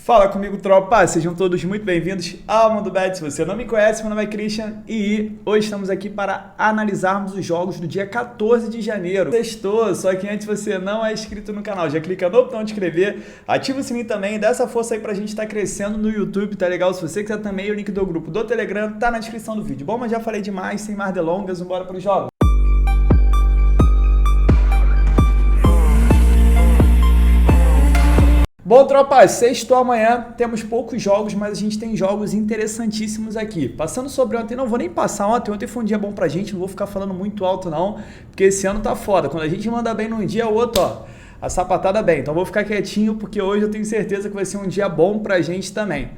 Fala comigo, tropa! Sejam todos muito bem-vindos ao Mundo Bet. Se você não me conhece, meu nome é Christian e hoje estamos aqui para analisarmos os jogos do dia 14 de janeiro. Sextou, só que antes você não é inscrito no canal, já clica no botão de inscrever, ativa o sininho também, dá essa força aí pra gente estar crescendo no YouTube, tá legal? Se você quiser também, o link do grupo do Telegram tá na descrição do vídeo. Bom, mas já falei demais, sem mais delongas, vambora para os jogos. Bom, tropa, sexto amanhã, temos poucos jogos, mas a gente tem jogos interessantíssimos aqui. Passando sobre ontem, não vou nem passar ontem foi um dia bom pra gente, não vou ficar falando muito alto não, porque esse ano tá foda. Quando a gente manda bem num dia, o outro, ó, a sapatada bem. Então vou ficar quietinho, porque hoje eu tenho certeza que vai ser um dia bom pra gente também.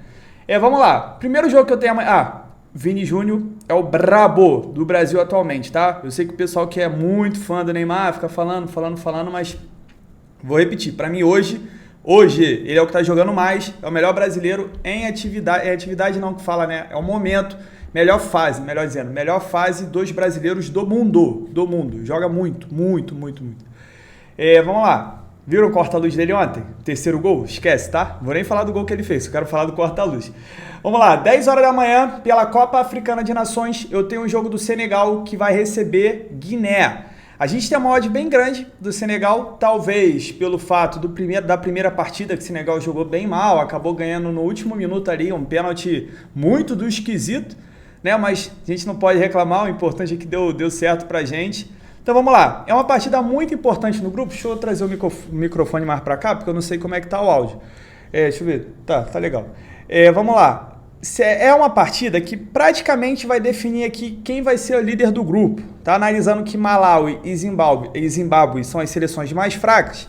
Vamos lá, primeiro jogo que eu tenho amanhã, Vini Júnior é o brabo do Brasil atualmente, tá? Eu sei que o pessoal que é muito fã do Neymar fica falando, mas vou repetir, pra mim hoje ele é o que está jogando mais, é o melhor brasileiro em atividade não que fala, né? É o momento, melhor fase dos brasileiros do mundo, joga muito. Vamos lá, viram o corta-luz dele ontem? Terceiro gol? Esquece, tá? Vou nem falar do gol que ele fez, eu quero falar do corta-luz. Vamos lá, 10 horas da manhã, pela Copa Africana de Nações, eu tenho um jogo do Senegal que vai receber Guiné. A gente tem uma odd bem grande do Senegal, talvez pelo fato da primeira partida que o Senegal jogou bem mal, acabou ganhando no último minuto ali, um pênalti muito do esquisito, né? Mas a gente não pode reclamar, o importante é que deu certo pra gente. Então vamos lá, é uma partida muito importante no grupo, deixa eu trazer o microfone mais pra cá, porque eu não sei como é que tá o áudio. Deixa eu ver, tá legal. Vamos lá. É uma partida que praticamente vai definir aqui quem vai ser o líder do grupo. Tá analisando que Malawi e Zimbábue são as seleções mais fracas.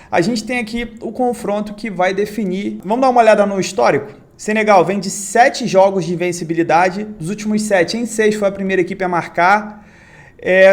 A gente tem aqui o confronto que vai definir. Vamos dar uma olhada no histórico? Senegal vem de 7 jogos de invencibilidade. Dos últimos 7, em 6 foi a primeira equipe a marcar.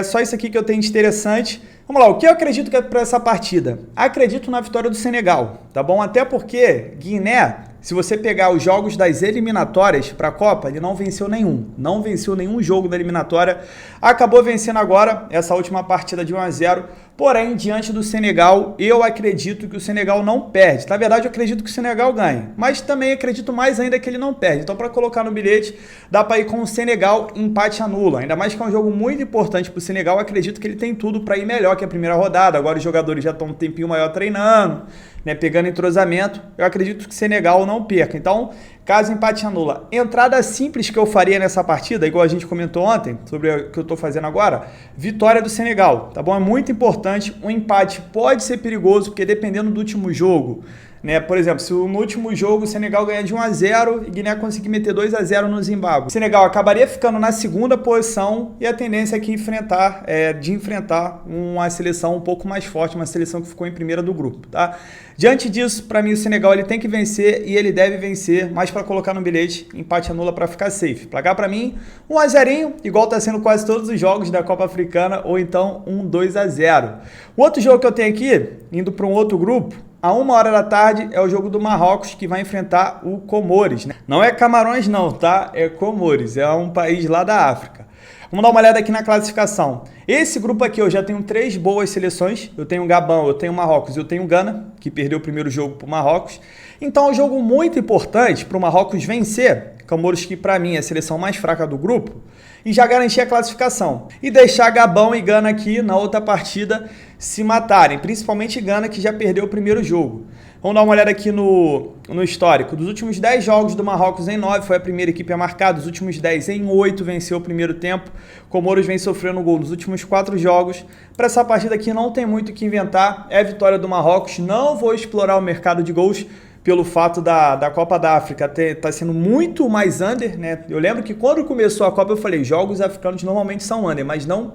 Só isso aqui que eu tenho de interessante. Vamos lá, o que eu acredito que é para essa partida? Acredito na vitória do Senegal, tá bom? Até porque Guiné, se você pegar os jogos das eliminatórias para a Copa, ele não venceu nenhum jogo da eliminatória, acabou vencendo agora essa última partida de 1-0, porém, diante do Senegal, eu acredito que o Senegal não perde. Na verdade, eu acredito que o Senegal ganhe, mas também acredito mais ainda que ele não perde. Então, para colocar no bilhete, dá para ir com o Senegal empate anula, ainda mais que é um jogo muito importante para o Senegal, acredito que ele tem tudo para ir melhor que a primeira rodada, agora os jogadores já estão um tempinho maior treinando, né, pegando entrosamento, eu acredito que o Senegal não perca. Então, caso empate anula, entrada simples que eu faria nessa partida, igual a gente comentou ontem, sobre o que eu estou fazendo agora, vitória do Senegal, tá bom? É muito importante, um empate pode ser perigoso, porque dependendo do último jogo, né, por exemplo, se no último jogo o Senegal ganhar de 1-0 e Guiné conseguir meter 2-0 no Zimbábue, o Senegal acabaria ficando na segunda posição e a tendência é que enfrentar uma seleção um pouco mais forte, uma seleção que ficou em primeira do grupo, tá? Diante disso, para mim o Senegal ele tem que vencer e ele deve vencer, mas para colocar no bilhete, empate anula para ficar safe. Placar para mim, 1-0, igual tá sendo quase todos os jogos da Copa Africana, ou então 2-0. O outro jogo que eu tenho aqui, indo para um outro grupo, a 1h da tarde é o jogo do Marrocos que vai enfrentar o Comores, né? Não é Camarões não, tá? É Comores, é um país lá da África. Vamos dar uma olhada aqui na classificação. Esse grupo aqui eu já tenho 3 boas seleções. Eu tenho Gabão, eu tenho Marrocos e eu tenho Gana, que perdeu o primeiro jogo para o Marrocos. Então é um jogo muito importante para o Marrocos vencer, Comores que para mim é a seleção mais fraca do grupo, e já garantir a classificação. E deixar Gabão e Gana aqui na outra partida se matarem, principalmente Gana que já perdeu o primeiro jogo. Vamos dar uma olhada aqui no histórico. Dos últimos 10 jogos do Marrocos, em 9 foi a primeira equipe a marcar. Dos últimos 10, em 8 venceu o primeiro tempo. Comoros vem sofrendo gol nos últimos 4 jogos. Para essa partida aqui não tem muito o que inventar. É a vitória do Marrocos. Não vou explorar o mercado de gols pelo fato da Copa da África tá sendo muito mais under, né? Eu lembro que quando começou a Copa eu falei, jogos africanos normalmente são under, mas não,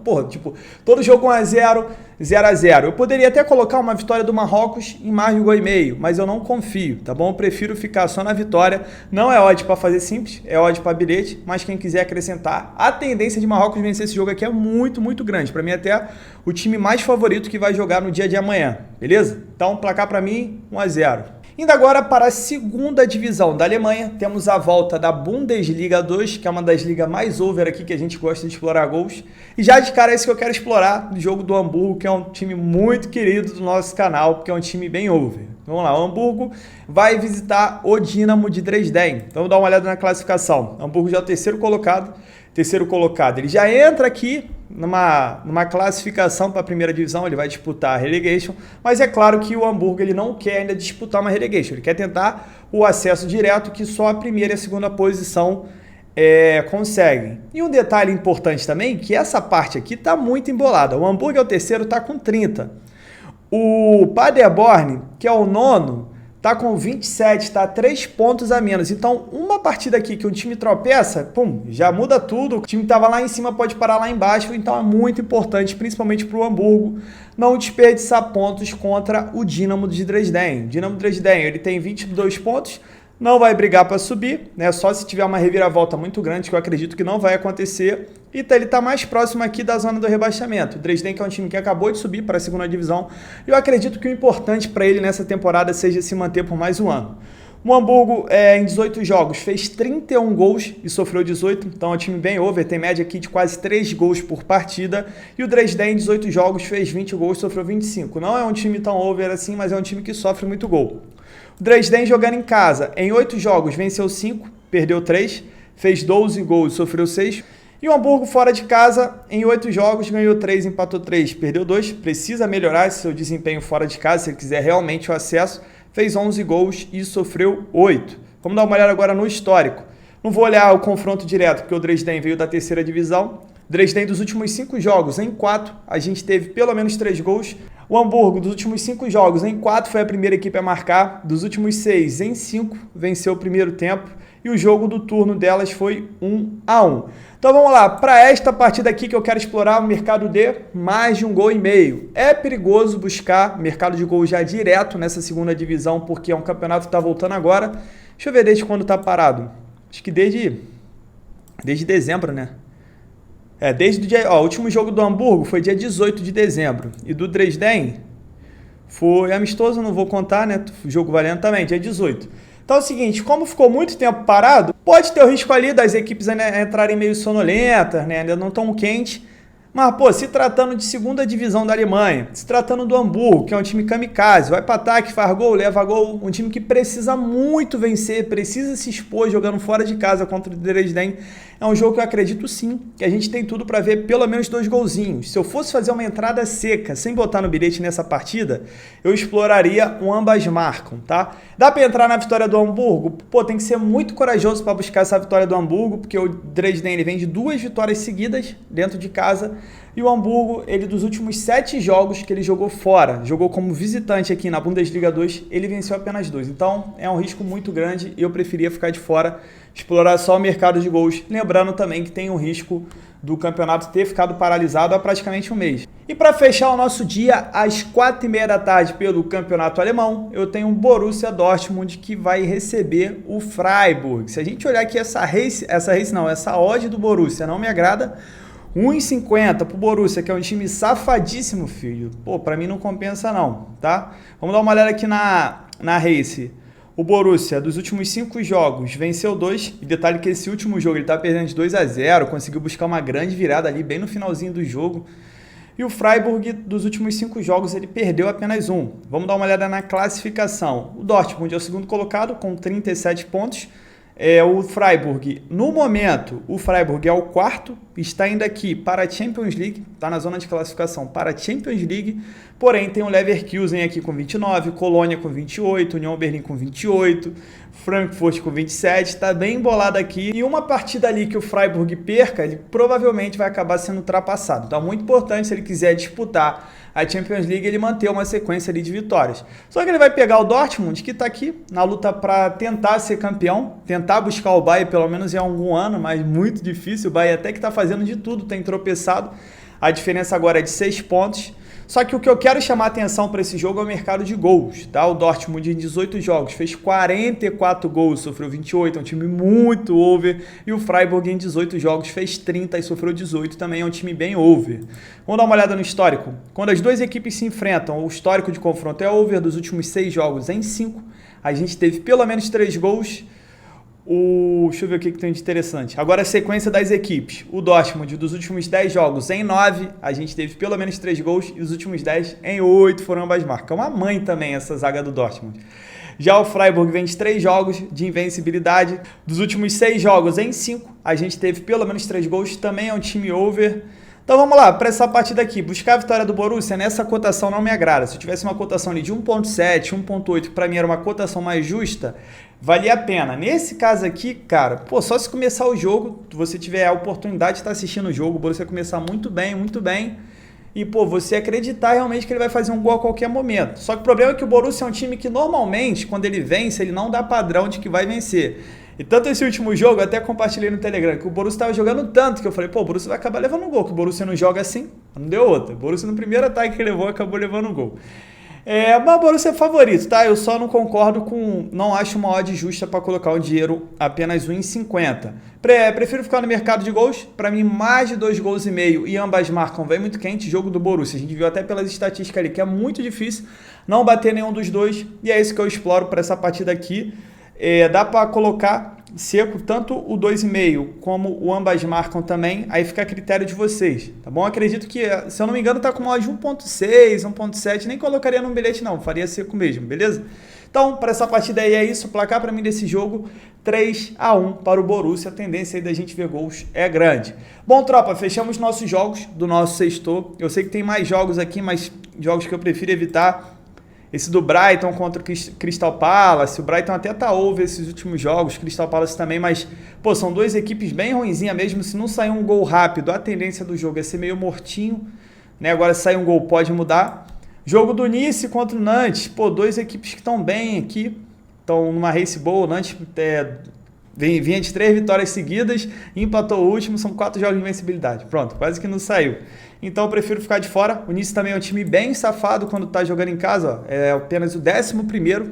todo jogo 1-0, 0-0. Eu poderia até colocar uma vitória do Marrocos em mais de 1,5, mas eu não confio, tá bom? Eu prefiro ficar só na vitória. Não é odd para fazer simples, é odd para bilhete, mas quem quiser acrescentar, a tendência de Marrocos vencer esse jogo aqui é muito, muito grande. Para mim até o time mais favorito que vai jogar no dia de amanhã, beleza? Então, placar para mim, 1-0. Indo agora para a segunda divisão da Alemanha, temos a volta da Bundesliga 2, que é uma das ligas mais over aqui que a gente gosta de explorar gols. E já de cara é isso que eu quero explorar, do jogo do Hamburgo, que é um time muito querido do nosso canal, porque é um time bem over. Vamos lá, o Hamburgo vai visitar o Dynamo de Dresden. Então vamos dar uma olhada na classificação. O Hamburgo já é o terceiro colocado. Ele já entra aqui numa classificação para a primeira divisão, ele vai disputar a relegation, mas é claro que o Hamburgo ele não quer ainda disputar uma relegation, ele quer tentar o acesso direto, que só a primeira e a segunda posição conseguem. E um detalhe importante também, que essa parte aqui está muito embolada. O Hamburgo é o terceiro, está com 30. O Paderborn, que é o nono, está com 27, está 3 pontos a menos. Então, uma partida aqui que um time tropeça, pum, já muda tudo. O time que estava lá em cima pode parar lá embaixo. Então, é muito importante, principalmente para o Hamburgo, não desperdiçar pontos contra o Dynamo de Dresden. O Dynamo de Dresden, ele tem 22 pontos. Não vai brigar para subir, né? Só se tiver uma reviravolta muito grande, que eu acredito que não vai acontecer. E ele está mais próximo aqui da zona do rebaixamento. O Dresden, que é um time que acabou de subir para a segunda divisão. E eu acredito que o importante para ele nessa temporada seja se manter por mais um ano. O Hamburgo, em 18 jogos, fez 31 gols e sofreu 18. Então é um time bem over, tem média aqui de quase 3 gols por partida. E o Dresden, em 18 jogos, fez 20 gols e sofreu 25. Não é um time tão over assim, mas é um time que sofre muito gol. O Dresden jogando em casa, em 8 jogos, venceu 5, perdeu 3, fez 12 gols, sofreu 6. E o Hamburgo fora de casa, em 8 jogos, ganhou 3, empatou 3, perdeu 2. Precisa melhorar seu desempenho fora de casa, se ele quiser realmente o acesso. Fez 11 gols e sofreu 8. Vamos dar uma olhada agora no histórico. Não vou olhar o confronto direto, porque o Dresden veio da terceira divisão. Dresden, dos últimos 5 jogos, em 4, a gente teve pelo menos 3 gols. O Hamburgo, dos últimos 5 jogos, em 4, foi a primeira equipe a marcar. Dos últimos 6, em 5, venceu o primeiro tempo. E o jogo do turno delas foi 1-1. Então vamos lá, para esta partida aqui que eu quero explorar o mercado de mais de 1,5 gols. É perigoso buscar mercado de gol já direto nessa segunda divisão, porque é um campeonato que está voltando agora. Deixa eu ver desde quando está parado. Acho que desde dezembro, né? Desde o dia... o último jogo do Hamburgo foi dia 18 de dezembro. E do Dresden foi amistoso, não vou contar, né? O jogo valendo também, dia 18. Então é o seguinte, como ficou muito tempo parado, pode ter o risco ali das equipes entrarem meio sonolentas, né? Ainda não tão quente. Mas, pô, se tratando de segunda divisão da Alemanha, se tratando do Hamburgo, que é um time kamikaze, vai para ataque, faz gol, leva gol, um time que precisa muito vencer, precisa se expor jogando fora de casa contra o Dresden, é um jogo que eu acredito sim, que a gente tem tudo para ver pelo menos 2 golzinhos. Se eu fosse fazer uma entrada seca, sem botar no bilhete nessa partida, eu exploraria um ambas marcam, tá? Dá para entrar na vitória do Hamburgo? Pô, tem que ser muito corajoso para buscar essa vitória do Hamburgo, porque o Dresden ele vem de 2 vitórias seguidas dentro de casa. E o Hamburgo, ele dos últimos 7 jogos que ele jogou fora, jogou como visitante aqui na Bundesliga 2, ele venceu apenas 2. Então é um risco muito grande e eu preferia ficar de fora, explorar só o mercado de gols. Lembrando também que tem o risco do campeonato ter ficado paralisado há praticamente um mês. E para fechar o nosso dia, às 4h30 da tarde pelo campeonato alemão, eu tenho um Borussia Dortmund que vai receber o Freiburg. Se a gente olhar aqui essa odd do Borussia não me agrada. 1,50 pro Borussia, que é um time safadíssimo, filho. Pô, pra mim não compensa não, tá? Vamos dar uma olhada aqui na Race. O Borussia, dos últimos 5 jogos, venceu 2. E detalhe que esse último jogo ele tá perdendo de 2-0, conseguiu buscar uma grande virada ali, bem no finalzinho do jogo. E o Freiburg, dos últimos 5 jogos, ele perdeu apenas 1. Vamos dar uma olhada na classificação. O Dortmund é o segundo colocado, com 37 pontos. O Freiburg, no momento, o Freiburg é o quarto, está indo aqui para a Champions League, está na zona de classificação para a Champions League, porém tem o Leverkusen aqui com 29, Colônia com 28, União Berlim com 28, Frankfurt com 27, está bem embolado aqui, e uma partida ali que o Freiburg perca, ele provavelmente vai acabar sendo ultrapassado, então é muito importante se ele quiser disputar a Champions League, ele manter uma sequência ali de vitórias. Só que ele vai pegar o Dortmund, que está aqui na luta para tentar ser campeão, tentar buscar o Bayern pelo menos em algum ano, mas muito difícil. O Bayern até que está fazendo de tudo, tem tropeçado. A diferença agora é de 6 pontos. Só que o que eu quero chamar a atenção para esse jogo é o mercado de gols, tá? O Dortmund em 18 jogos fez 44 gols, sofreu 28, é um time muito over. E o Freiburg em 18 jogos fez 30 e sofreu 18, também é um time bem over. Vamos dar uma olhada no histórico. Quando as duas equipes se enfrentam, o histórico de confronto é over dos últimos 6 jogos em 5. A gente teve pelo menos 3 gols. Deixa eu ver o que tem de interessante. Agora a sequência das equipes. O Dortmund, dos últimos 10 jogos, em 9, a gente teve pelo menos 3 gols. E os últimos 10, em 8, foram ambas marcas. É uma mãe também essa zaga do Dortmund. Já o Freiburg vem de 3 jogos de invencibilidade. Dos últimos 6 jogos, em 5, a gente teve pelo menos 3 gols. Também é um time over. Então vamos lá, para essa partida aqui, buscar a vitória do Borussia, nessa cotação não me agrada. Se eu tivesse uma cotação ali de 1.7, 1.8, que para mim era uma cotação mais justa, valia a pena. Nesse caso aqui, cara, só se começar o jogo, você tiver a oportunidade de estar assistindo o jogo, o Borussia começar muito bem, e você acreditar realmente que ele vai fazer um gol a qualquer momento. Só que o problema é que o Borussia é um time que normalmente, quando ele vence, ele não dá padrão de que vai vencer. E tanto esse último jogo, eu até compartilhei no Telegram, que o Borussia estava jogando tanto, que eu falei, o Borussia vai acabar levando um gol, que o Borussia não joga assim, não deu outra. O Borussia no primeiro ataque que levou, acabou levando um gol. Mas o Borussia é favorito, tá? Eu só não concordo não acho uma odd justa para colocar o dinheiro apenas 1,50. Prefiro ficar no mercado de gols, para mim mais de 2,5 gols e ambas marcam, vem muito quente, jogo do Borussia. A gente viu até pelas estatísticas ali que é muito difícil não bater nenhum dos dois, e é isso que eu exploro para essa partida aqui. Dá para colocar seco tanto o 2,5 como o ambas marcam também, aí fica a critério de vocês, tá bom? Acredito que, se eu não me engano, tá com uma de 1.6, 1.7, nem colocaria num bilhete não, faria seco mesmo, beleza? Então, para essa partida aí é isso, o placar para mim desse jogo, 3-1 para o Borussia, a tendência aí da gente ver gols é grande. Bom, tropa, fechamos nossos jogos do nosso sextor, eu sei que tem mais jogos aqui, mas jogos que eu prefiro evitar. Esse do Brighton contra o Crystal Palace, o Brighton até tá over esses últimos jogos, Crystal Palace também, mas, são duas equipes bem ruinzinhas mesmo, se não sair um gol rápido, a tendência do jogo é ser meio mortinho, né, agora se sair um gol pode mudar. Jogo do Nice contra o Nantes, duas equipes que estão bem aqui, estão numa race boa, o Nantes vinha de 3 vitórias seguidas, empatou o último, são 4 jogos de invencibilidade, pronto, quase que não saiu. Então eu prefiro ficar de fora. O Nice também é um time bem safado quando tá jogando em casa, é apenas o 11º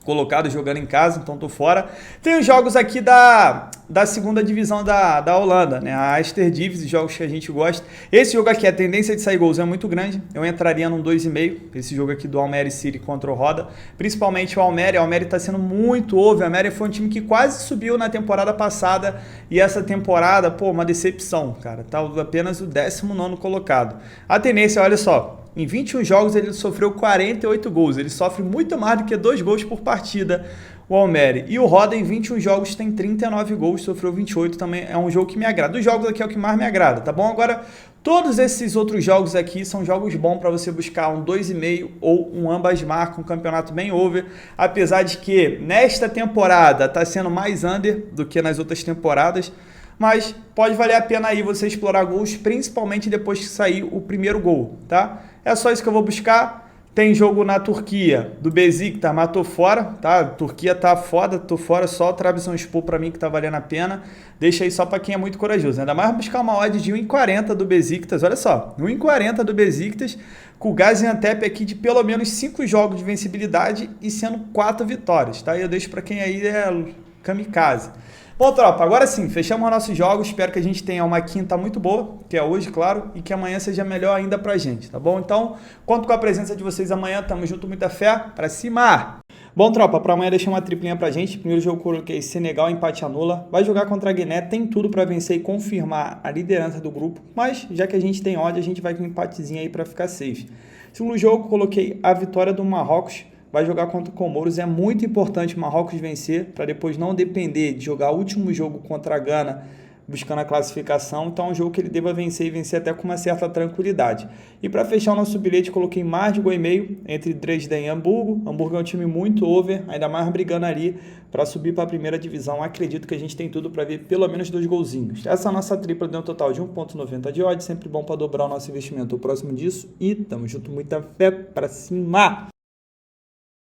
colocado jogando em casa, então tô fora. Tem os jogos aqui da segunda divisão da Holanda, né? A Eredivisie, jogos que a gente gosta. Esse jogo aqui, a tendência de sair gols é muito grande, eu entraria num 2,5, esse jogo aqui do Almere City contra o Roda, principalmente o Almere tá sendo muito over. O Almere foi um time que quase subiu na temporada passada, e essa temporada, uma decepção, cara, tá apenas o 19º colocado. A tendência, olha só, em 21 jogos ele sofreu 48 gols, ele sofre muito mais do que 2 gols por partida, o Almere. E o Roda em 21 jogos tem 39 gols, sofreu 28, também é um jogo que me agrada. Dos jogos aqui é o que mais me agrada, tá bom? Agora, todos esses outros jogos aqui são jogos bons para você buscar um 2,5 ou um ambas marcam, um campeonato bem over, apesar de que nesta temporada está sendo mais under do que nas outras temporadas, mas pode valer a pena aí você explorar gols, principalmente depois que sair o primeiro gol, tá? É só isso que eu vou buscar. Tem jogo na Turquia, do Besiktas, mas tô fora, tá? A Turquia tá foda, tô fora, só o Trabzonspor pra mim que tá valendo a pena. Deixa aí só pra quem é muito corajoso, ainda mais buscar uma odd de 1,40 do Besiktas, olha só, 1,40 do Besiktas, com o Gaziantep aqui de pelo menos 5 jogos de vencibilidade e sendo 4 vitórias, tá? E eu deixo pra quem aí é kamikaze. Bom, tropa, agora sim, fechamos os nossos jogos, espero que a gente tenha uma quinta muito boa, que é hoje, claro, e que amanhã seja melhor ainda pra gente, tá bom? Então, conto com a presença de vocês amanhã, tamo junto, muita fé, pra cima! Bom, tropa, pra amanhã deixei uma triplinha pra gente, primeiro jogo eu coloquei Senegal, empate anula, vai jogar contra a Guiné, tem tudo pra vencer e confirmar a liderança do grupo, mas já que a gente tem odd, a gente vai com um empatezinho aí pra ficar safe. Segundo jogo, coloquei a vitória do Marrocos, vai jogar contra o Comoros, é muito importante o Marrocos vencer, para depois não depender de jogar o último jogo contra a Gana, buscando a classificação, então é um jogo que ele deva vencer e vencer até com uma certa tranquilidade. E para fechar o nosso bilhete, coloquei mais de 1,5 entre Dresden e Hamburgo. Hamburgo é um time muito over, ainda mais brigando ali para subir para a primeira divisão. Acredito que a gente tem tudo para ver pelo menos 2 golzinhos. Essa nossa tripla deu um total de 1,90 de odd, sempre bom para dobrar o nosso investimento. O próximo disso e tamo junto, muita fé para cima!